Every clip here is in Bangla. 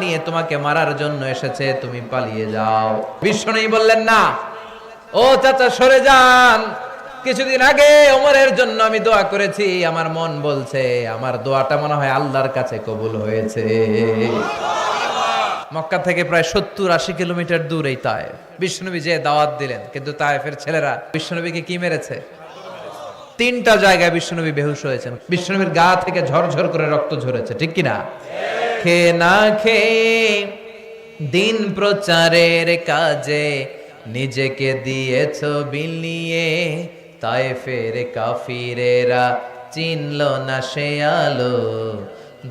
নিয়ে তোমাকে মারার জন্য এসেছে, তুমি পালিয়ে যাও। বিশ্বনবী বললেন না, ও চাচা সরে যান, কিছুদিন আগে ওমরের জন্য আমি দোয়া করেছি, আমার মন বলছে আমার দোয়াটা মনে হয় আল্লাহর কাছে কবুল হয়েছে। মক্কা থেকে প্রায় 70-80 কিলোমিটার দূর এই তায়েফ। বিশ্বনবী যে দাওয়াত দিলেন, কিন্তু তায়েফের ছেলেরা বিশ্বনবীকে কি মেরেছে? 3টা জায়গায় বিশ্বনবী বেহুশ হয়েছেন। বিশ্বনবীর গা থেকে ঝরঝর করে রক্ত ঝরেছে, ঠিক কিনা? খেয়ে না খেয়ে দিন প্রচারের কাজে নিজেকে দিয়েছ বিলিয়ে, তায়েফের কাফিরেরা চিনল না সে আলো,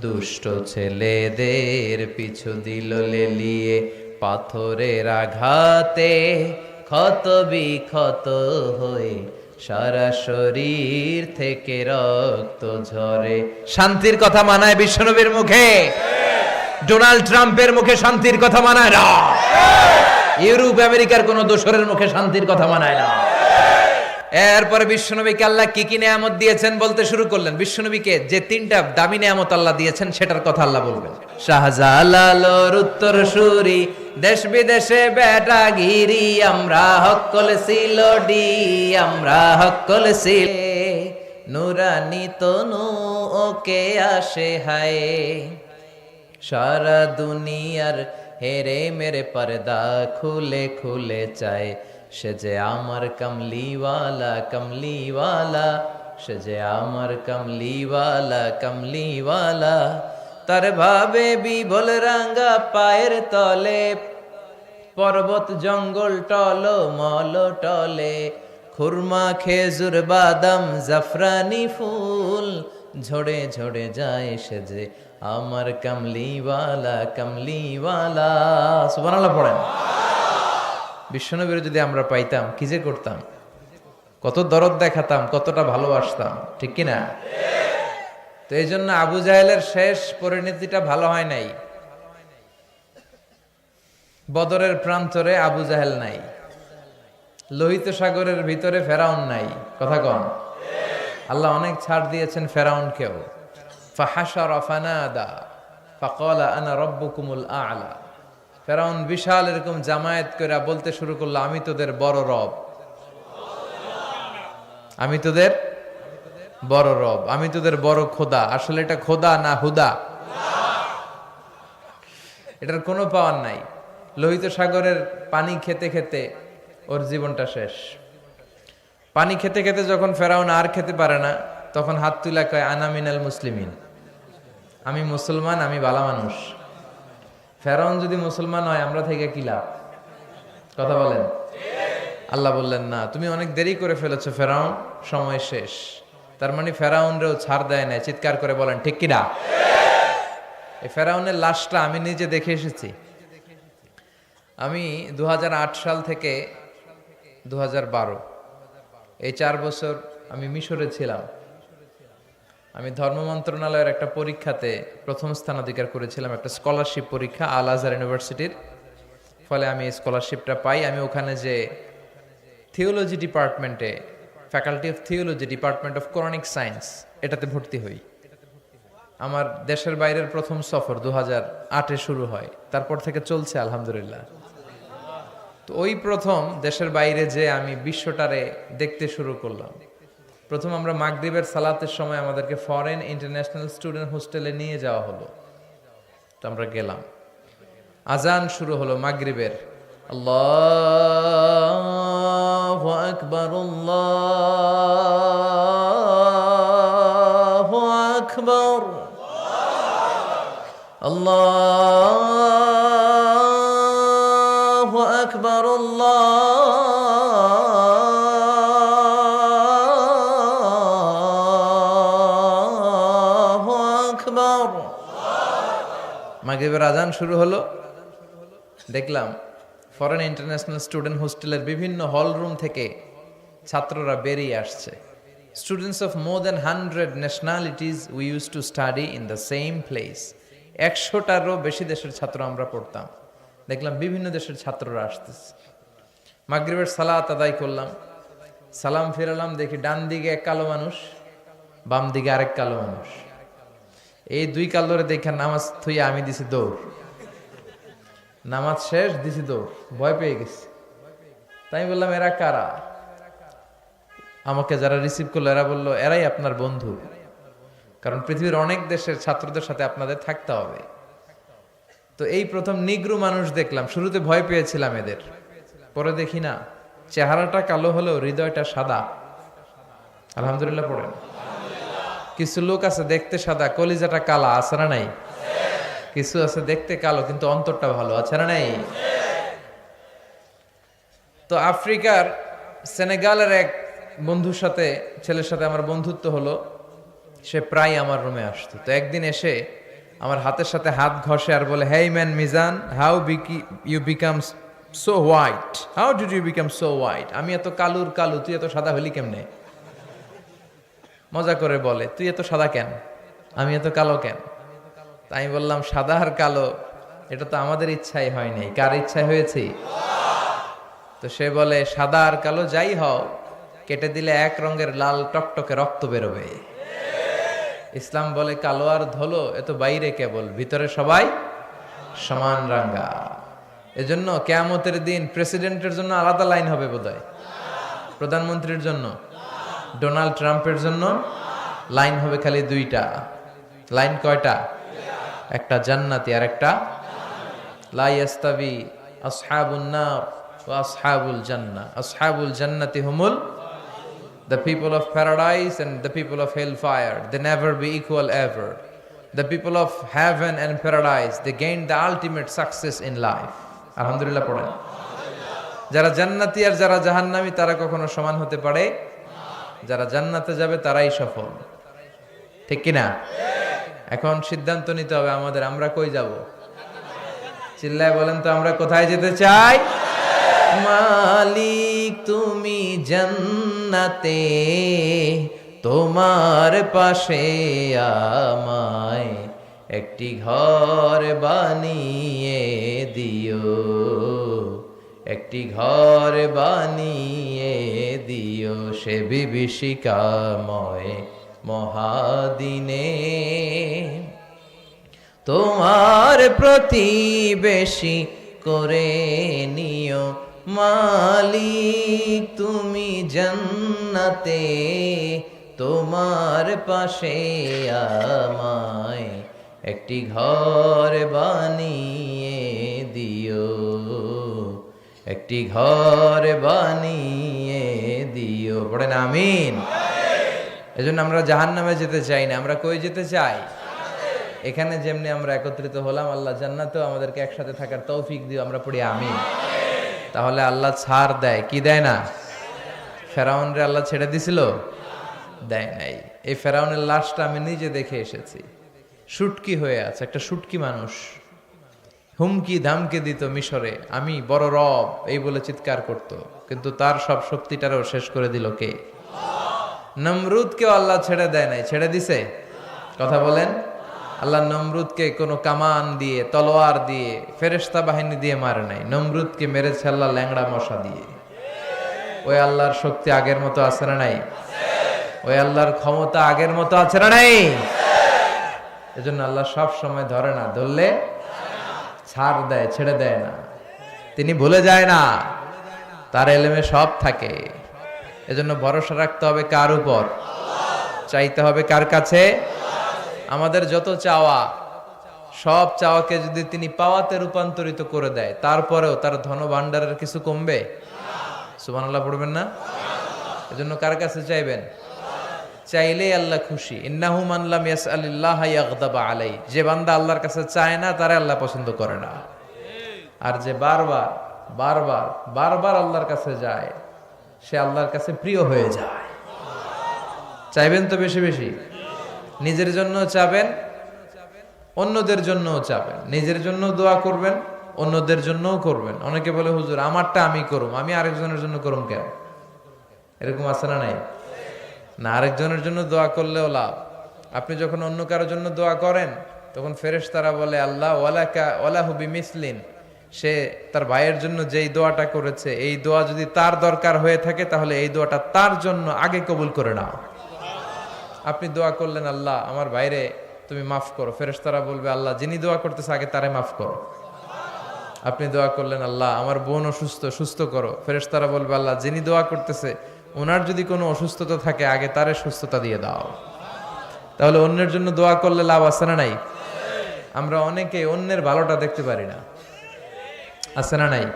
দুষ্ট ছেলেদের পিছু দিল লেলিয়ে, পাথরের আঘাতে ক্ষত বিক্ষত হয়ে সারা শরীর থেকে রক্ত ঝরে। শান্তির কথা মানায় বিশ্বনবীর মুখে? ডোনাল্ড ট্রাম্পের মুখে শান্তির কথা মানায় না। ইউরোপ আমেরিকার কোন দোসরের মুখে শান্তির কথা মানায় না। এরপরে বিশ্বনবীকে আল্লাহ কি কি নিয়ামত দিয়েছেন বলতে শুরু করলেন। বিশ্বনবীকে যে 3টা দামি নিয়ামত আল্লাহ দিয়েছেন সেটার কথা আল্লাহ বলবেন। শাহজালালোর উত্তর সুরি, দেশ বিদেশে বেটা গিরি, আমরা হক্কল সিলডি, আমরা হক্কল সিল, নুরানি তনু ওকে আসে হায়, সারা দুনিয়ার হেরে মেরে পর্দা খুলে খুলে চায়, সে যে আমার কমলিওয়ালা কমলিওয়ালা, সে যে আমার কমলিওয়ালা কমলিওয়ালা, তার ভাবে বিবল রাঙ্গা পায়ের তলে, পর্বত জঙ্গল টল মল টলে, খুরমা খেজুর বাদাম জাফরানি ফুল, ঝড়ে ঝড়ে যায় সে যে আমার কমলিওয়ালা কমলিওয়ালা। সুবহানাল্লাহ পড়েন। বিশ্বনবীর যদি আমরা পাইতাম কি যে করতাম, কত দরদ দেখাতাম, কতটা ভালোবাসতাম, ঠিক কিনা? তো এই জন্য আবু জাহেলের শেষ পরিণতিটা ভালো হয় নাই। বদরের প্রান্তরে আবু জাহেল নাই, লোহিত সাগরের ভিতরে ফেরাউন নাই। কথা কন। আল্লাহ অনেক ছাড় দিয়েছেন ফেরাউনকেও। ফাহাশারা ফানাদা ফাকালা আনা রাব্বুকুমুল আ'লা। ফেরাউন বিশাল এরকম জামায়াত করে বলতে শুরু করলো, আমি তোদের বড় রব, আমি তোদের বড় রব, আমি তোদের বড় খোদা। আসলে এটা খোদা না হুদা, এটার কোনো পাওয়ার নাই। লোহিত সাগরের পানি খেতে খেতে ওর জীবনটা শেষ। পানি খেতে খেতে যখন ফেরাউন আর খেতে পারে না, তখন হাত তুলা কয় আনা মিনাল মুসলিমিন, আমি মুসলমান, আমি ভালো মানুষ। ফেরাউন যদি মুসলমান হয় আমরা থেকে কি লাভ? কথা বলেন। আল্লাহ বললেন না, তুমি অনেক দেরি করে ফেলেছো ফেরাউন, সময় শেষ। তার মানে ফেরাউনরেও ছাড় দেয় নাই। চিৎকার করে বলেন ঠিক কিনা? এই ফেরাউনের লাশটা আমি নিজে দেখে এসেছি। আমি 2008 সাল থেকে 2012 এই 4 বছর আমি মিশরে ছিলাম। আমি ধর্ম মন্ত্রণালয়ের একটা পরীক্ষাতে প্রথম স্থান অধিকার করেছিলাম, একটা স্কলারশিপ পরীক্ষা আল আজহার ইউনিভার্সিটির। ফলে আমি এই স্কলারশিপটা পাই। আমি ওখানে যে থিওলজি ডিপার্টমেন্টে, faculty of theology, department of Quranic science, এটাতে ভর্তি হই। আমার দেশের বাইরের প্রথম সফর 2008-এ শুরু হয়, তারপর থেকে চলছে আলহামদুলিল্লাহ। তো ওই প্রথম দেশের বাইরে যে আমি বিশ্বটারে দেখতে শুরু করলাম। প্রথম আমরা মাগরিবের সালাতের সময় আমাদেরকে ফরেন ইন্টারন্যাশনাল স্টুডেন্ট হোস্টেলে নিয়ে যাওয়া হলো। তো আমরা গেলাম, আজান শুরু হলো মাগরিবের। আল্লাহু আকবার আল্লাহু আকবার আল্লাহু আকবার আল্লাহু আকবার। মাগরিবের আজান শুরু হলো। দেখলাম ফরেন ইন্টারন্যাশনাল স্টুডেন্ট হোস্টেলের বিভিন্ন হল রুম থেকে ছাত্ররা বেরিয়ে আসছে। Students of more than 100 nationalities we use to study in the same place. 100টারও বেশি দেশের ছাত্র আমরা পড়তাম। দেখলাম বিভিন্ন দেশের ছাত্ররা আসতেছে। মাগরিবের সালাত আদায় করলাম, সালাম ফিরালাম, দেখি ডান দিকে এক কালো মানুষ, বাম দিকে আরেক কালো মানুষ। এই দুই কালোরে দেখে নামাজ থুইয়া আমি দিছি দৌড়। নামাজ শেষ দিছি দৌড়, ভয় পেয়ে গেছি। তাই বললাম এরা কারা? আমাকে যারা রিসিভ করলো এরা বললো এরাই আপনার বন্ধু, কারণ পৃথিবীর অনেক দেশের ছাত্রদের সাথে আপনাদের থাকতে হবে। তো এই প্রথম নিগ্রু মানুষ দেখলাম, শুরুতে ভয় পেয়েছিলাম এদের, পরে দেখি না, চেহারাটা কালো হলেও হৃদয়টা সাদা। আলহামদুলিল্লাহ পড়েন। কিছু লোক আছে দেখতে সাদা, কলিজাটা কালা, আছে না নাই? কিছু আছে দেখতে কালো কিন্তু অন্তরটা ভালো, আছে না নাই? তো আফ্রিকার সেনেগালের এক বন্ধুর সাথে, ছেলের সাথে আমার বন্ধুত্ব হলো। সে প্রায় আমার রুমে আসতো। তো একদিন এসে আমার হাতের সাথে হাত ঘষে আর বলে, hey man Mizan, how you become so white, how did you become so white? আমি এত কালুর কালু, তুই এত সাদা হলি কেমনে? মজা করে বলে, তুই এত সাদা কেন, আমি এত কালো কেন? তাই আমি বললাম, সাদা আর কালো এটা তো আমাদের ইচ্ছাই হয় নাই, কার ইচ্ছায় হয়েছে? তো সে বলে, সাদা আর কালো যাই হও, কেটে দিলে এক রঙের লাল টকটকে রক্ত বেরোবে। ইসলাম বলে কালো আর ধলো এ তো বাইরে কেবল, ভিতরে সবাই সমান রাঙ্গা। এজন্য কিয়ামতের দিন প্রেসিডেন্টের জন্য আলাদা লাইন হবে বোধহয়, প্রধানমন্ত্রীর জন্য, ডোনাল্ড ট্রাম্পের জন্য লাইন হবে খালি দুইটা। লাইন কয়টা? একটা জান্নাতি আর একটা লা ইয়াস্তাবি আসহাবুন নার ওয়া আসহাবুল জান্নাহ। আসহাবুল জান্নাতি হুমুল the people of paradise and the people of hellfire, they never be equal ever. The people of heaven and paradise, they gain the ultimate success in life. আলহামদুলিল্লাহ পড়েন। যারা জান্নাতি আর যারা জাহান্নামী তারা কখনো সমান হতে পারে? যারা জান্নাতে যাবে তারাই সফল, ঠিক কিনা? এখন সিদ্ধান্ত নিতে হবে আমাদের, আমরা কই যাব? চিল্লায় বলেন তো, আমরা কোথায় যেতে চাই? মালিক তুমি জান্নাতে, তোমার পাশে আমায় একটি ঘর বানিয়ে দিও, একটি ঘর বানিয়ে দিও সে বিভীষিকাময় মহাদিনে, তোমার প্রতিবেশী করে নিও মালিক তুমি জান্নাতে, তোমার পাশে আমায় একটি ঘর বানিয়ে দিও, একটি ঘর বানিয়ে দিও। পড়েন আমিন। এজন্য আমরা জাহান্নামে যেতে চাই না, আমরা কই যেতে চাই? এখানে যেমনি আমরা একত্রিত হলাম, আল্লাহ জান্নাতেও আমাদেরকে একসাথে থাকার তৌফিক দিও, আমরা পড়ি আমিন। তাহলে আল্লাহ ছাড় দেয় কি দেয় না? ফেরাউনরে আল্লাহ ছেড়ে দিছিল? দেয় নাই। এই ফেরাউনের লাশটা আমি নিজে দেখে এসেছি, শুটকি হয়ে আছে, একটা শুটকি মানুষ, হুমকি ধামকে দিত মিশরে, আমি বড় রব এই বলে চিৎকার করত, কিন্তু তার সব শক্তিটারও শেষ করে দিল কে? নমরুদকেও আল্লাহ ছেড়ে দেয় নাই, ছেড়ে দিছে? কথা বলেন। আল্লাহ নমরুদকে কোনো কামান দিয়ে, তলোয়ার দিয়ে, ফেরেশতা বাহিনী দিয়ে মারে নাই, নমরুদকে মেরেছে আল্লাহ ল্যাংড়া মশা দিয়ে। ওই আল্লাহর শক্তি আগের মতো আছে না নাই? ওই আল্লাহর ক্ষমতা আগের মতো আছে না নাই? এজন্য আল্লাহ সব সময় ধরে না, ধরলে ছাড় দেয়, ছেড়ে দেয় না। তিনি ভুলে যায় না, তার এলেমে সব থাকে। এজন্য ভরসা রাখতে হবে কার উপর? চাইতে হবে কার কাছে? আমাদের যত চাওয়া, সব চাওয়াকে যদি তিনি পাওয়াতে রূপান্তরিত করে দেয়, তারপরেও তার ধন ভাণ্ডারের কিছু কমবে? সুবহানাল্লাহ পড়বেন না? এজন্য কার কাছে চাইবেন? চাইলেই আল্লাহ খুশি। ইন্নাহু মান লাম ইয়াসআলিল্লাহ ইয়াগদাবা আলাই। যে বান্দা আল্লাহর কাছে চায় না তারে আল্লাহ পছন্দ করে না, আর যে বারবার বারবার বারবার আল্লাহর কাছে যায় সে আল্লাহর কাছে প্রিয় হয়ে যায়। চাইবেন তো বেশি বেশি, নিজের জন্য চাবেন, অন্যদের জন্যও চাবেন। নিজের জন্য দোয়া করবেন, অন্যদের জন্যও করবেন। অনেকে বলে হুজুর আমারটা আমি করুম, আমি আরেকজনের জন্য করুম কেন? এরকম আছে না নাই? না, আরেকজনের জন্য দোয়া করলেও লাভ। আপনি যখন অন্য কারোর জন্য দোয়া করেন তখন ফেরেশতারা বলে আল্লাহ ওয়ালাকা ওয়ালাহু বিমিসলিন, সে তার ভাইয়ের জন্য যেই দোয়াটা করেছে এই দোয়া যদি তার দরকার হয়ে থাকে তাহলে এই দোয়াটা তার জন্য আগে কবুল করে নাও। আপনি দোয়া করলেন আল্লাহ আমার ভাইরে তুমি মাফ করো, ফেরেশতারা বলবে আল্লাহ যিনি দোয়া করতেছে আগে তারে মাফ করো। আপনি দোয়া করলেন, আল্লাহ আমার বোন অসুস্থ, সুস্থ করো। ফেরেশতারা বলবে, আল্লাহ যিনি দোয়া করতেছে ওনার যদি কোনো অসুস্থতা থাকে আগে তারে সুস্থতা দিয়ে দাও। তাহলে অন্যের জন্য দোয়া করলে লাভ আছে না নাই? আমরা অনেকে অন্যের ভালোটা দেখতে পারি না, আছে না নাই?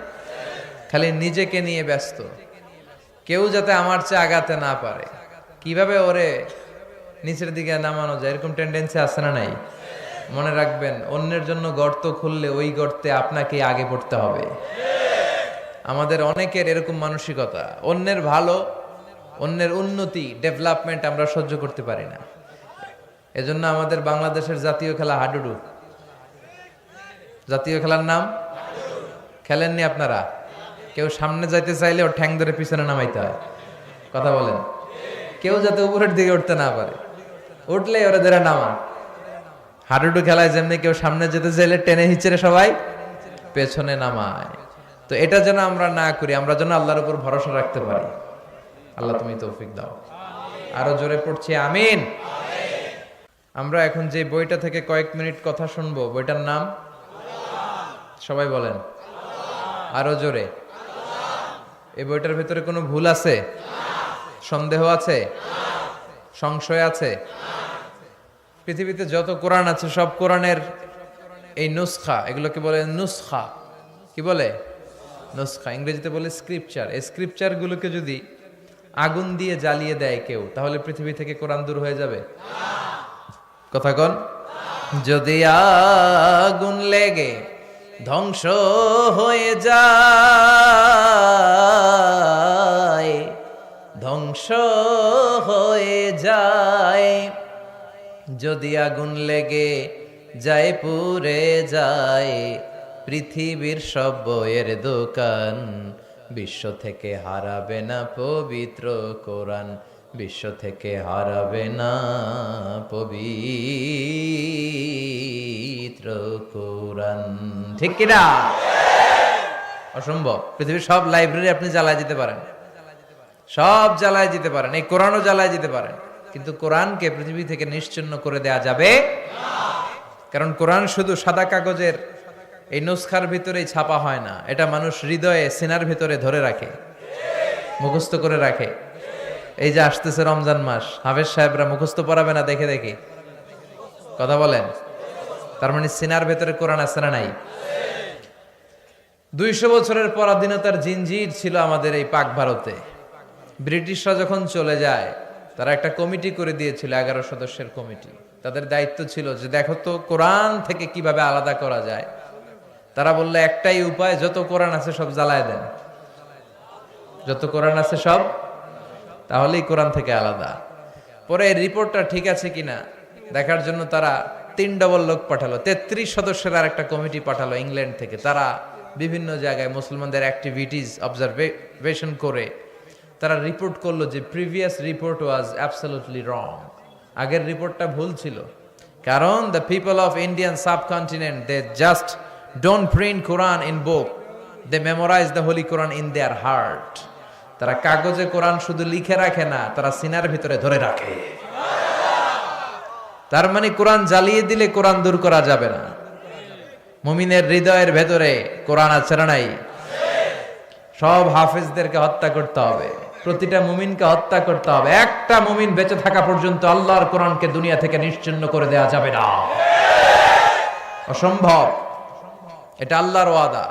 খালি নিজেকে নিয়ে ব্যস্ত। কেউ যাতে আমার চেয়ে আগাতে না পারে, কিভাবে ওরে নিচের দিকে নামানো যায়, এরকম টেন্ডেন্সি আছে না নাই? মনে রাখবেন, অন্যের জন্য গর্ত খুললে ওই গর্তে আপনাকে আগে পড়তে হবে। আমাদের অনেকের এরকম মানসিকতা, অন্যের ভালো, অন্যের উন্নতি, ডেভেলপমেন্ট আমরা সহ্য করতে পারি না। এজন্য আমাদের বাংলাদেশের জাতীয় খেলা হাডুডু। জাতীয় খেলার নাম খেলেননি আপনারা? কেউ সামনে যাইতে চাইলে ওর ঠ্যাং ধরে পিছনে নামাইতে হয়। কথা বলেন, কেউ যাতে উপরের দিকে উঠতে না পারে, উঠলে ওরা ধরে নামা। হাডুডু খেলায় যেমনি কেউ সামনে যেতে চাইলে টেনে হিচড়ে সবাই পেছনে নামায়। তো এটা যেন আমরা না করি, আমরা যেন আল্লাহর উপর ভরসা রাখতে পারি। আল্লাহ তুমি তৌফিক দাও। আরো জোরে পড়ছি আমিন। আমরা এখন যে বইটা থেকে কয়েক মিনিট কথা শুনবো, বইটার নাম সবাই বলেন, আরো জোরে। এই বইটার ভেতরে কোনো ভুল আছে? সন্দেহ আছে? সংশয় আছে? পৃথিবীতে যত কোরআন আছে সব কোরআনের এই নুসখা, এগুলোকে বলে নুসখা। কি বলে? নুসখা। ইংরেজিতে বলে স্ক্রিপচার। এই স্ক্রিপচার গুলোকে যদি আগুন দিয়ে জ্বালিয়ে দেয় কেউ, তাহলে পৃথিবী থেকে কোরআন দূর হয়ে যাবে? কথা কন। যদি আগুন লেগে ধ্বংস হয়ে যায়, ধ্বংস হয়ে যায়, যদি আগুন লেগে যায় পুড়ে যায় পৃথিবীর সব বইয়ের দোকান, বিশ্ব থেকে হারাবে না পবিত্র কোরআন, বিশ্ব থেকে হারাবে না পবিত্র কোরআন। ঠিক কিনা? অসম্ভব। পৃথিবীর সব লাইব্রেরি আপনি জ্বালায় দিতে পারেন, সব জ্বালায় দিতে পারেন, এই কোরআনও জ্বালায় দিতে পারেন, কিন্তু কোরআনকে পৃথিবী থেকে নিশ্চিহ্ন করে দেয়া যাবে না। কারণ কোরআন শুধু সাদা কাগজের এই নুসখার ভিতরেই ছাপা হয় না, এটা মানুষ হৃদয়ে সিনার ভিতরে ধরে রাখে, মুখস্থ করে রাখে। এই যে আসতেছে রমজান মাস, হাফেজ সাহেবরা মুখস্থ পড়াবে না দেখে দেখে? কথা বলেন। তার মানে সিনার ভেতরে কোরআন আছে না নাই? 200 বছরের পরাধীনতার জিনজির ছিল আমাদের এই পাক ভারতে। ব্রিটিশরা যখন চলে যায়, তারা একটা কমিটি করে দিয়েছিল, 11 সদস্যের কমিটি। তাদের দায়িত্ব ছিল যে দেখো তো কোরআন থেকে কিভাবে আলাদা করা যায়। তারা বললে একটাই উপায়, যত কোরআন আছে সব জ্বালায় দেন, যত কোরআন আছে সব, তাহলেই কোরআন থেকে আলাদা। পরে এই রিপোর্টটা ঠিক আছে কিনা দেখার জন্য তারা 3 ডবল লোক পাঠালো, 33 সদস্যের আর একটা কমিটি পাঠালো ইংল্যান্ড থেকে। তারা বিভিন্ন জায়গায় মুসলমানদের অ্যাক্টিভিটিস অবজারভেশন করে তারা রিপোর্ট করলো যে previous report was absolutely wrong. আগের রিপোর্টটা ভুল ছিল, কারণ the people of Indian subcontinent they just don't print Quran in book, they memorize the holy Quran in their heart. তারা কাগজে কোরআন শুধু লিখে রাখে না, তারা সিনার ভিতরে ধরে রাখে। তার মানে কোরআন জ্বালিয়ে দিলে কোরআন দূর করা যাবে না। মুমিনের হৃদয়ের ভেতরে কোরআন আছে না নাই? সব হাফেজদেরকে হত্যা করতে হবে, প্রতিটা মুমিনকে হত্যা করতে হবে। একটা মুমিন বেঁচে থাকা পর্যন্ত আল্লাহর কোরআনকে দুনিয়া থেকে নিশ্চিহ্ন করে দেওয়া যাবে না, অসম্ভব। এটা আল্লাহর ওয়াদা,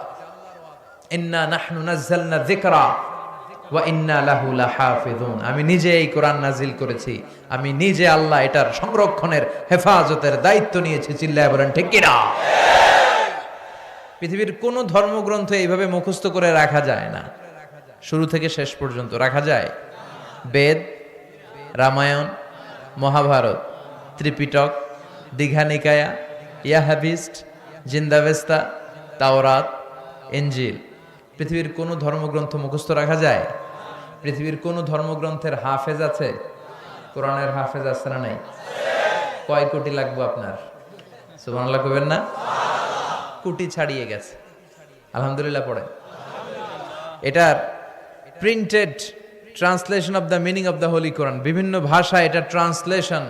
ইন্না নাহনু নাযালনা যিকরা ওয়া ইন্না লাহু লাহাফিজুন। আমি নিজে এই কোরআন নাজিল করেছি, আমি নিজে আল্লাহ এটার সংরক্ষণের হেফাজতের দায়িত্ব নিয়েছি। চিল্লায় বলেন ঠিক কিনা? পৃথিবীর কোন ধর্মগ্রন্থ এইভাবে মুখস্থ করে রাখা যায় না, শুরু থেকে শেষ পর্যন্ত রাখা যায়? বেদ, রামায়ণ, মহাভারত, ত্রিপিটক, দীঘানিকায়া, ইয়াহাবিস্ট, জিন্দাবেস্তা, তাওরাত, ইনজিল, পৃথিবীর কোন ধর্মগ্রন্থ মুখস্থ রাখা যায়? পৃথিবীর কোন ধর্মগ্রন্থের হাফেজ আছে? কোরআনের হাফেজ আছে না নাই? কয় কোটি লাগবে আপনার? সুবহানাল্লাহ কইবেন না? কোটি ছাড়িয়ে গেছে। আলহামদুলিল্লাহ পড়ে। এটার printed translation of the meaning of the holy Quran, বিভিন্ন ভাষায় এটা ট্রান্সলেশন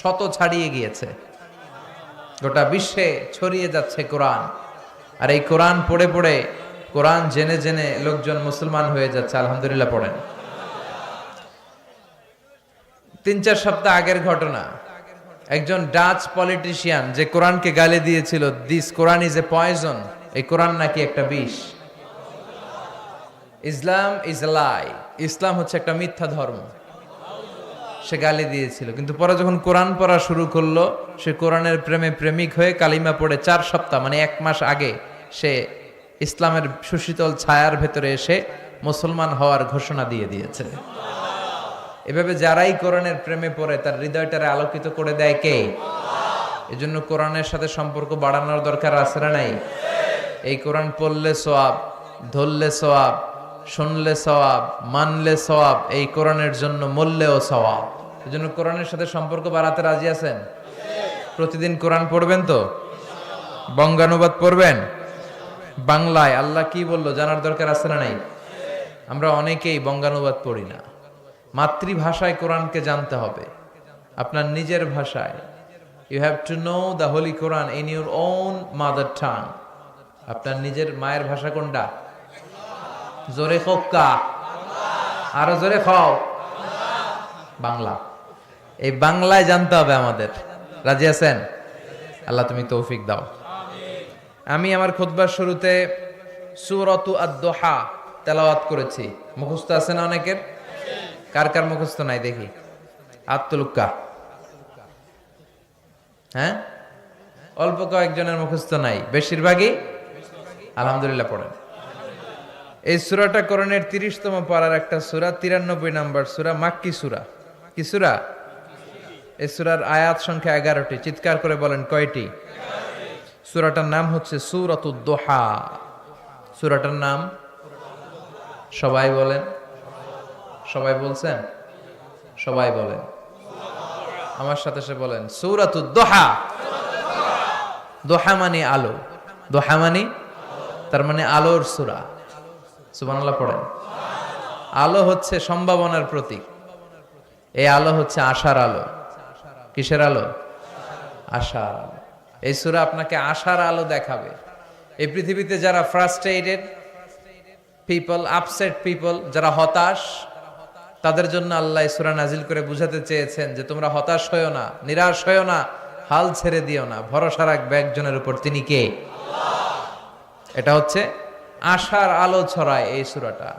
শত ছাড়িয়ে গিয়েছে, গোটা বিশ্বে ছড়িয়ে যাচ্ছে কোরআন। আর এই কোরআন পড়ে পড়ে, কোরআন জেনে জেনে লোকজন মুসলমান হয়ে যাচ্ছে। আলহামদুলিল্লাহ পড়েন। 3-4 সপ্তাহ আগের ঘটনা, একজন ডাচ পলিটিশিয়ান যে কোরআনকে গালি দিয়েছিল, this Quran is a poison, এই কোরআন নাকি একটা বিষ, ইসলাম ইজ এ লাই, ইসলাম হচ্ছে একটা মিথ্যা ধর্ম, সে গালি দিয়েছিল। কিন্তু পরে যখন কোরআন পড়া শুরু করলো, সে কোরআনের প্রেমে প্রেমিক হয়ে কালিমা পড়ে 4 সপ্তাহ মানে 1 মাস আগে সে ইসলামের সুশীতল ছায়ার ভেতরে এসে মুসলমান হওয়ার ঘোষণা দিয়ে দিয়েছে। এভাবে যারাই কোরআনের প্রেমে পড়ে তার হৃদয়টারে আলোকিত করে দেয় কে? এজন্য কোরআনের সাথে সম্পর্ক বাড়ানোর দরকার আছে না নাই? এই কোরআন পড়লে সওয়াব, ধরলে সওয়াব, শুনলে সওয়াব, মানলে সওয়াব, এই কোরআনের জন্য মরলেও সওয়াব। এজন্য কোরআনের সাথে সম্পর্ক বাড়াতে রাজি আছেন? প্রতিদিন কোরআন পড়বেন তো? বঙ্গানুবাদ পড়বেন? বাংলায় আল্লাহ কি বললো জানার দরকার আছে না নাই? আমরা অনেকেই বঙ্গানুবাদ পড়ি না। মাতৃভাষায় কোরআনকে জানতে হবে, আপনার নিজের ভাষায়। You have to know the holy Quran in your own mother tongue. আপনার নিজের মায়ের ভাষা কোনটা? জোরে খোকা, আরো জোরে খাও, বাংলা। এই বাংলায় জানতে হবে আমাদের। রাজি আছেন? আল্লাহ তুমি তৌফিক দাও। আমি আমার খুতবার শুরুতে সূরাতু আদ-দুহা তেলাওয়াত করেছি, মুখস্থ আছে না অনেকের? কার কার মুখস্থ নাই দেখি আত্মলুক্কা। হ্যাঁ, অল্প কয়েকজনের মুখস্থ নাই, বেশিরভাগই আলহামদুলিল্লাহ পড়েন। এই সূরাটা কোরআনের 30তম পারার একটা সূরা, 93 নম্বর সূরা, মাক্কি সূরা। কি সূরা? এই সূরার আয়াত সংখ্যা 11টি। চিৎকার করে বলেন কয়টি? সূরাটার নাম হচ্ছে সূরাতুদ দুহা। সূরাটার নাম সবাই বলেন। সবাই বলছেন? সবাই বলেন, আমার সাথে সে বলেন সূরাতুদ দুহা। দুহা মানে আলো, দুহা মানে তার মানে আলোর সূরা। সুবহানাল্লাহ পড়েন। আলো হচ্ছে সম্ভাবনার প্রতীক। এই আলো হচ্ছে আশার আলো। কিসের আলো? আশার আলো। এই সূরা আপনাকে আশার আলো দেখাবে। এই পৃথিবীতে যারা ফ্রাস্ট্রেটেড পিপল, আপসেট পিপল, যারা হতাশ, তাদের জন্য আল্লাহ সূরা নাজিল করে বুঝাতে চেয়েছেন যে তোমরা হতাশ হয়ো না, নিরাশ হয়ো না, হাল ছেড়ে দিও না, ভরসা রাখবে একজনের উপর, তিনি কে? এটা হচ্ছে আশার আলো ছড়ায়। এই সূরাটা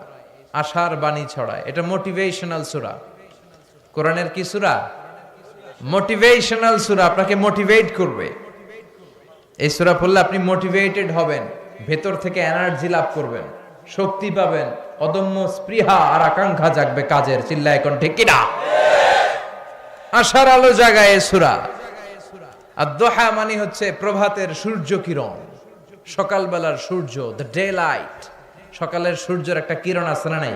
আশার বাণী ছড়ায়। এটা মোটিভেশনাল সূরা। কোরআনের কি সূরা? মোটিভেশনাল সূরা, আপনাকে মোটিভেট করবে। এই সূরা পড়লে আপনি মোটিভেটেড হবেন, ভেতর থেকে এনার্জি লাভ করবেন, শক্তি পাবেন, অদম্য স্পৃহা আর আকাঙ্ক্ষা জাগবে কাজের। চিল্লা এখন ঠিক কিনা? আশার আলো জাগায় এই সূরা। আদ-দুহা মানে হচ্ছে প্রভাতের সূর্য কিরণ, সকালবেলার সূর্য, দ্য ডে লাইট। সকালের সূর্যের একটা কিরণ আছে না নাই?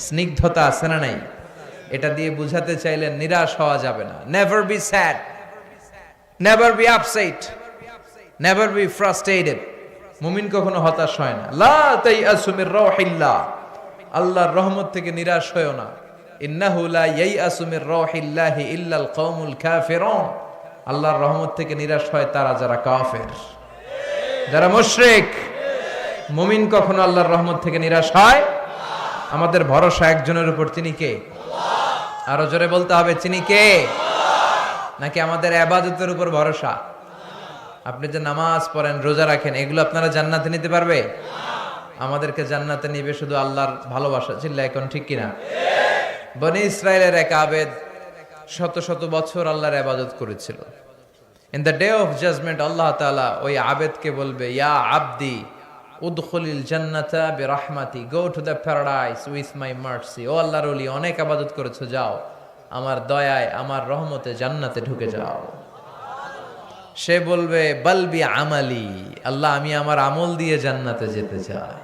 স্নিগ্ধতা আছে না নাই? এটা দিয়ে বুঝাতে চাইলেন নিরাশ হওয়া যাবে না। Never be sad, never be upset, never be frustrated. মুমিন কখনো হতাশ হয় না। লা তাইআসু মির রাউহিল্লাহ, আল্লাহর রহমত থেকে নিরাশ হয়ো না। ইন্নাহু লা ইয়াইআসু মির রাউহিল্লাহি ইল্লাল কওমুল কাফিরুন, আল্লাহর রহমত থেকে নিরাশ হয় তারা যারা কাফের, যারা মুশরিক। মুমিন কখনো আল্লাহর রহমত থেকে নিরাশ হয়? আমাদের ভরসা একজনের উপর, তিনি কে? আরো জোরে বলতে হবে, তিনি কে? নাকি আমাদের ইবাদতের উপর ভরসা? আপনি যে নামাজ পড়েন, রোজা রাখেন, এগুলো আপনারা জান্নাতে নিতে পারবে? আমাদেরকে জান্নাতে নিবে শুধু আল্লাহর ভালোবাসা। চিল্লা এখন ঠিক কিনা? বনি ইসরায়েলের এক আবেদ শত শত বছর আল্লাহর ইবাদত করেছিল। In the day of judgment আল্লাহ তাআলা ওই আবেদকে বলবে, ইয়া আবদি উদখুলিল জান্নাতা বিরহমাতি, go to the paradise with my mercy. ও আল্লাহর ওলি, অনেক ইবাদত করেছো, যাও আমার দয়ায়, আমার রহমতে জান্নাতে ঢুকে যাও। সে বলবে, বালবি আমালি, আল্লাহ আমি আমার আমল দিয়ে জান্নাতে যেতে চাই।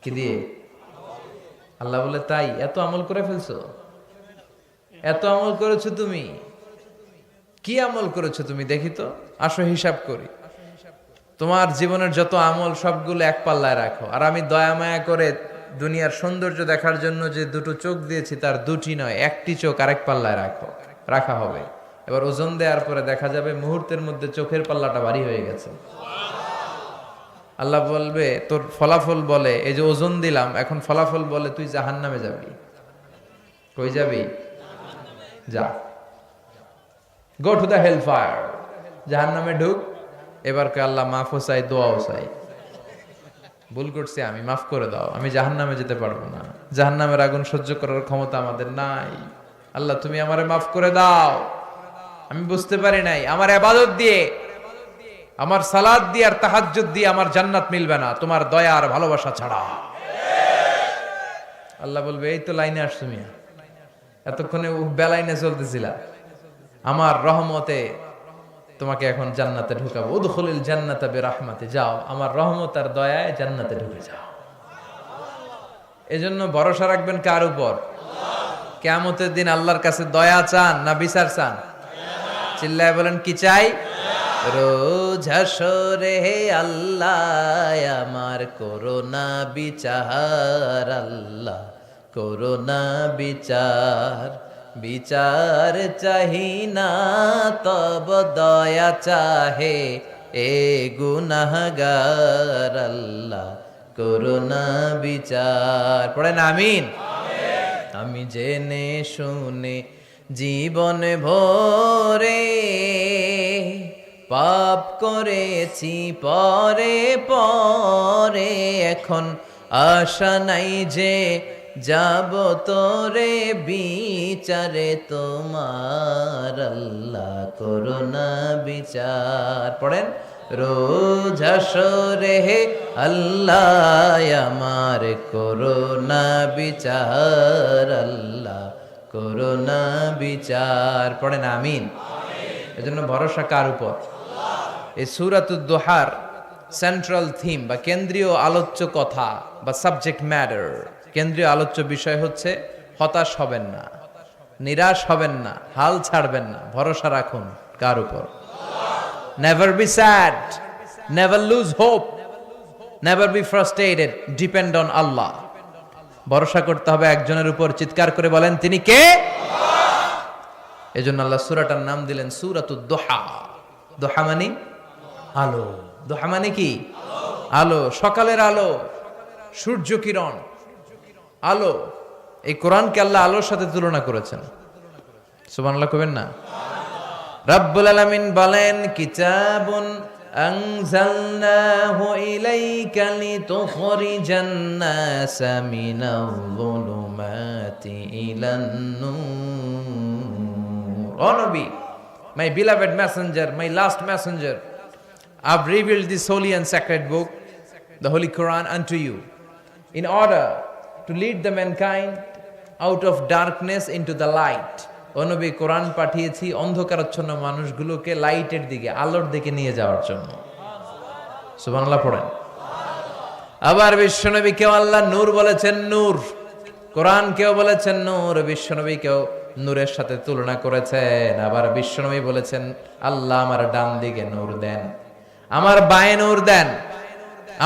কি দিয়ে? আল্লাহ বলে, তাই এত আমল করে ফেলছো? এত আমল করেছো তুমি? কি আমল করেছো তুমি দেখি তো, আসো হিসাব করি। তোমার জীবনের যত আমল সবগুলো এক পাল্লায় রাখো, আর আমি দয়া মায়া করে দুনিয়ার সৌন্দর্য দেখার জন্য যে দুটো চোখ দিয়েছি তার দুটি নয়, একটি চোখ আরেক পাল্লায় রাখা হবে। এবার ওজন দেওয়ার পরে দেখা যাবে মুহূর্তের মধ্যে চোখের পাল্লাটা ভারী হয়ে গেছে। আল্লাহ বলবে, তোর ফলাফল বলে এই যে ওজন দিলাম, এখন ফলাফল বলে তুই জাহান্নামে যাবি। কই যাবি? যা, go to the hell fire, জাহান্নামে ঢুক। এবার কে আল্লাহ মাফও চাই, দোয়াও চাই, ভুল করছি আমি, মাফ করে দাও, আমি জাহান্নামে যেতে পারবো না, জাহান্নামের আগুন সহ্য করার ক্ষমতা আমাদের নাই, আল্লাহ তুমি আমারে মাফ করে দাও, আমি বুঝতে পারি নাই, আমার ইবাদত দিয়ে, আমার সালাত দিয়ে আর তাহাজ্জুদ দিয়ে আমার জান্নাত মিলবে না তোমার দয়া আর ভালোবাসা ছাড়া। আল্লাহ বলবে, এই তো লাইনে আসছো মিয়া, এতক্ষণে বেলাইনে চলতেছিলা, আমার রহমতে তোমাকে এখন জান্নাতে ঢুকাবো। উদখুলিল জান্নাতা বিরাহমাতি, যাও আমার রহমত আর দয়ায় জান্নাতে ঢুকে যাও। এজন্য ভরসা রাখবেন কার উপর? কিয়ামতের দিন আল্লাহর কাছে দয়া চান না বিচার চান? চিল্লায় বলেন কি চাই? রোজ হাসরে আল্লাহ আমার করোনা বিচার, আল্লাহ করোনা বিচার, বিচার চাহি না তব দয়া চাহে এ গুনাহগার, আল্লাহ করোনা বিচার। পড়েন আমিন। আমি জেনে শুনে জীবন ভরে পাপ করেছি পরে পরে, এখন আশা নাই যে যাব তোরে বিচারে তোমার, আল্লাহ করোনা বিচার। পড়েন, রোজ হাসরে আল্লাহ আমার করোনা বিচার, আল্লাহ করোনা বিচার। পড়েন আমিন। এজন্য ভরসা কার উপর? এই সূরাতুদ দুহার সেন্ট্রাল থিম বা কেন্দ্রীয় আলোচ্য কথা বা সাবজেক্ট ম্যাটার, কেন্দ্রীয় আলোচ্য বিষয় হচ্ছে হতাশ হবেন না, নিরাশ হবেন না, হাল ছাড়বেন না, ভরসা রাখুন কার উপর? Never be sad, never lose hope, never be frustrated, depend on আল্লাহ। ভরসা করতে হবে একজনের উপর। চিৎকার করে বলেন, তিনি কে? এজন্য আল্লাহ সূরাটার নাম দিলেন সূরাতুদ দুহা। দুহা মানে আলো। দুহা মানে কি? আলো, সকালের আলো, সূর্য কিরণ, আলো। এই কোরআনকে আল্লাহ আলোর সাথে তুলনা করেছেন। সুবহানাল্লাহ কইবেন না? রাব্বুল আলামিন বলেন, কিতাবুন আনজালনাহু ইলাইকা লিতুখরিজান নাসা মিনাল যুলুমাতি ইলান নূর। ও নবী, my beloved messenger, my last messenger, I've revealed this holy and sacred book, the Holy Quran, unto you, in order to lead the mankind out of darkness into the light. ও নবী, কোরআন পাঠিয়েছি অন্ধকারাচ্ছন্ন মানুষগুলোকে লাইটের দিকে, আলোর দিকে নিয়ে যাওয়ার জন্য। সুবহানাল্লাহ পড়েন। আবার বিশ্বনবীকেও আল্লাহ নূর বলেছেন, নূর। কোরআন কেউ বলেছেন নূর, বিশ্বনবীকেও নূরের সাথে তুলনা করেছেন। আবার বিশ্বনবী বলেছেন, আল্লাহ আমার ডান দিকে নূর দেন, আমার বায়ে নূর দেন,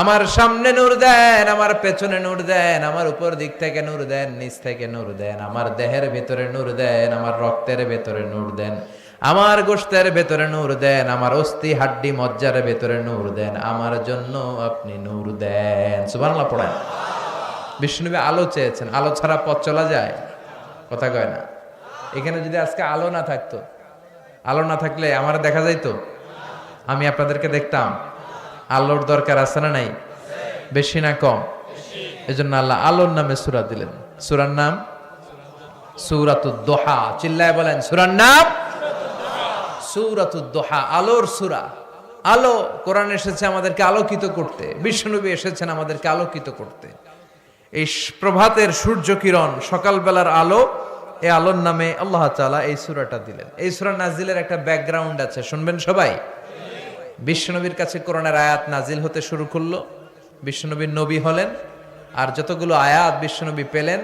আমার সামনে নূর দেন, আমার পেছনে নূর দেন, আমার উপর দিক থেকে নূর দেন, নিচ থেকে নূর দেন, আমার দেহের ভেতরে নূর দেন, আমার রক্তের ভেতরে নূর দেন, আমার গোশতের ভেতরে নূর দেন, আমার অস্থি হাড্ডি মজ্জার ভেতরে নূর দেন, আমার জন্য আপনি নূর দেন। সুবহানাল্লাহ পড়েন। বিষ্ণুনবী আলো চেয়েছেন, আলো ছাড়া পথ চলা যায়? কথা কয় না। এখানে যদি আজকে আলো না থাকতো, আলো না থাকলে আমার দেখা যাইতো? আমি আপনাদেরকে দেখতাম? আলোর দরকার আছে না নাই? বেশি না কম? এজন্য আল্লাহ আলোর নামে সূরা দিলেন। সূরার নাম সূরাতুদ দুহা। চিল্লায় বলেন, সূরার নাম সূরাতুদ দুহা, আলোর সূরা। আলো, কোরআন এসেছে আমাদেরকে আলোকিত করতে, বিশ্বনবী এসেছেন আমাদেরকে আলোকিত করতে। এই প্রভাতের সূর্য কিরণ, সকালবেলার আলো, এই আলোর নামে আল্লাহ তাআলা এই সূরাটা দিলেন। এই সূরা নাজিলের একটা ব্যাকগ্রাউন্ড আছে, শুনবেন সবাই। বিশ্বনবীর কাছে কোরআনের আয়াত নাজিল হতে শুরু করলো, বিশ্বনবীর নবী হলেন, আর যতগুলো আয়াত বিশ্বনবী পেলেন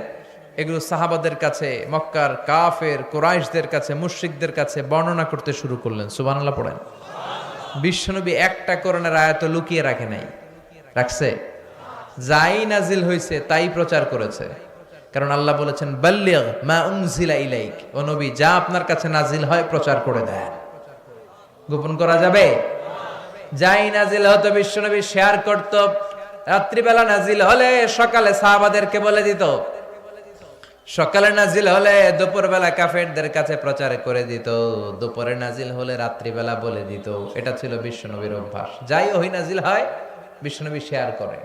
এগুলো সাহাবাদের কাছে, মক্কার কাফের কুরাইশদের কাছে, মুশরিকদের কাছে বর্ণনা করতে শুরু করলেন। সুবহানাল্লাহ পড়েন। বিশ্বনবী একটা কোরআনের আয়াত লুকিয়ে রাখে নাই, রাখছে? যাই নাজিল হয়েছে তাই প্রচার করেছে। কারণ আল্লাহ বলেছেন, বাল্লিগ মা উনজিলা ইলাইক, ও নবী যা আপনার কাছে নাজিল হয় প্রচার করে দেন। গোপন করা যাবে? যাই নাজিল হতো বিশ্বনবী শেয়ার করত। রাত্রিবেলা নাজিল হলে সকালে সাহাবাদেরকে বলে দিত, সকালে নাজিল হলে দুপুরবেলা কাফেরদের কাছে প্রচার করে দিত, দুপুরে নাজিল হলে রাত্রিবেলা বলে দিত। এটা ছিল বিশ্বনবীর অভ্যাস। যাই ওহী নাজিল হয় বিশ্বনবী শেয়ার করে।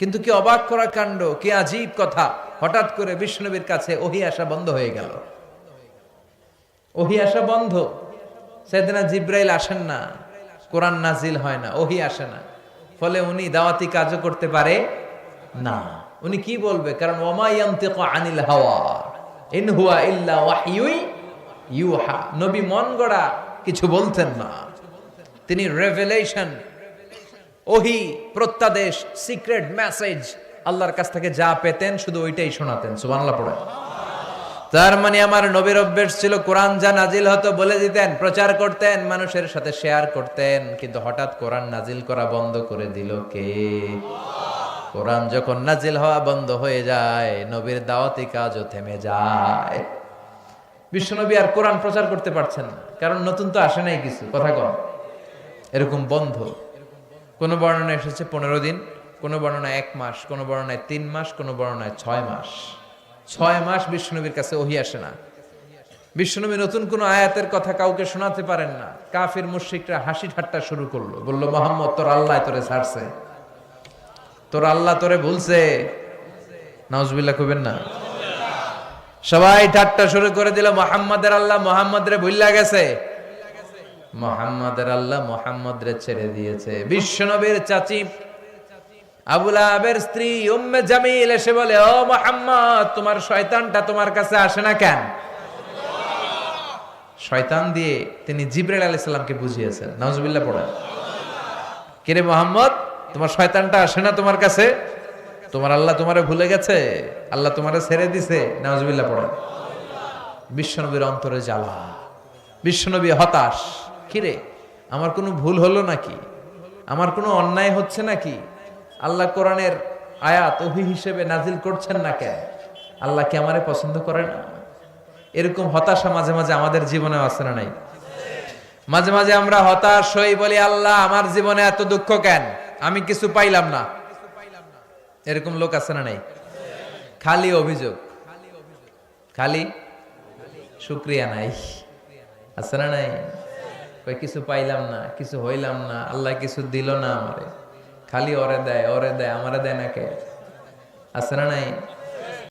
কিন্তু কি অবাক করা কাণ্ড, কি আজীব কথা, হঠাৎ করে বিশ্বনবীর কাছে ওহী আসা বন্ধ হয়ে গেল। ওহী আসা বন্ধ। সেদিনা জিব্রাইল আসেন না, কোরআন নাজিল হয় না, ওহী আসে না। ফলে উনি দাওয়াতি কাজও করতে পারে না। উনি কি বলবে? কারণ ওমা ইয়ানতিকু আনিল হাওয়া ইন হুয়া ইল্লা ওয়াহয়ুই ইউহা। নবী মন গড়া কিছু বলতেন না, তিনি রেভেলেশন, ওহী, প্রত্যাদেশ, সিক্রেট মেসেজ আল্লাহর কাছ থেকে যা পেতেন শুধু ওইটাই শোনাতেন। সুবহানাল্লাহ পড়ে। তার মানে আমার নবীর অভ্যাস ছিল কোরআন যা নাজিল হতো বলে দিতেন, প্রচার করতেন, মানুষের সাথে শেয়ার করতেন। কিন্তু হঠাৎ কোরআন নাজিল করা বন্ধ করে দিল কে? কোরআন যখন নাজিল হওয়া বন্ধ হয়ে যায়, নবীর দাওয়াতি কাজও থেমে যায়। বিশ্বনবী আর কোরআন প্রচার করতে পারছেন না, কারণ নতুন তো আসে নাই কিছু। কথা কম, এরকম বন্ধ। কোন বর্ণনা এসেছে 15 দিন, কোন বর্ণনায় 1 মাস, কোন বর্ণনায় 3 মাস, কোন বর্ণনায় 6 মাস। 6 মাস বিশ্বনবীর কাছে ওহী আসে না। বিশ্বনবী নতুন কোন আয়াতের কথা কাউকে শোনাতে পারেন না। কাফির মুশরিকরা হাসি ঠাট্টা শুরু করলো, বলল মুহাম্মদ তোর আল্লাহ তোরে ছাড়ছে, তোর আল্লাহ তোরে ভুলছে। নাউজুবিল্লাহ কইবেন না? সবাই ঠাট্টা শুরু করে দিল, মুহাম্মাদের আল্লাহ মুহাম্মদরে ভুইল্লা গেছে, মুহাম্মাদের আল্লাহ মুহাম্মদরে ছেড়ে দিয়েছে। বিশ্বনবীর চাচী আবু লাহাবের স্ত্রী উম্মে জামিল এসে বলে, ও মুহাম্মদ, তোমার শয়তানটা তোমার কাছে আসে না কেন? শয়তান দিয়ে তিনি জিবরাইল আলাইহিস সালামকে বুঝিয়েছেন। নাউজুবিল্লাহ পড়েন। কিরে মুহাম্মদ, তোমার শয়তানটা আসে না তোমার কাছে? তোমার আল্লাহ তোমারে ভুলে গেছে, আল্লাহ তোমারে ছেড়ে দিছে। নাউজুবিল্লাহ পড়েন। বিশ্বনবীর অন্তরে জ্বালা, বিশ্বনবী হতাশ। কিরে, আমার কোনো ভুল হলো নাকি? আমার কোনো অন্যায় হচ্ছে নাকি? আল্লাহ কোরআনের আয়াত ওহী হিসেবে নাজিল করছেন না কেন? আল্লাহ কি আমারে পছন্দ করে না? এরকম হতাশা মাঝে মাঝে আমাদের জীবনে আছে না নাই? মাঝে মাঝে আমরা হতাশ হই, বলি আল্লাহ আমার জীবনে এত দুঃখ কেন, আমি কিছু পাইলাম না। এরকম লোক আছে না নাই? খালি অভিযোগ, খালি শুকরিয়া নাই, আছে না নাই? কই কিছু পাইলাম না, কিছু হইলাম না, আল্লাহ কিছু দিল না আমারে, খালি ওরে দেয়, আমারে দেয় না কে? আছে না নাই?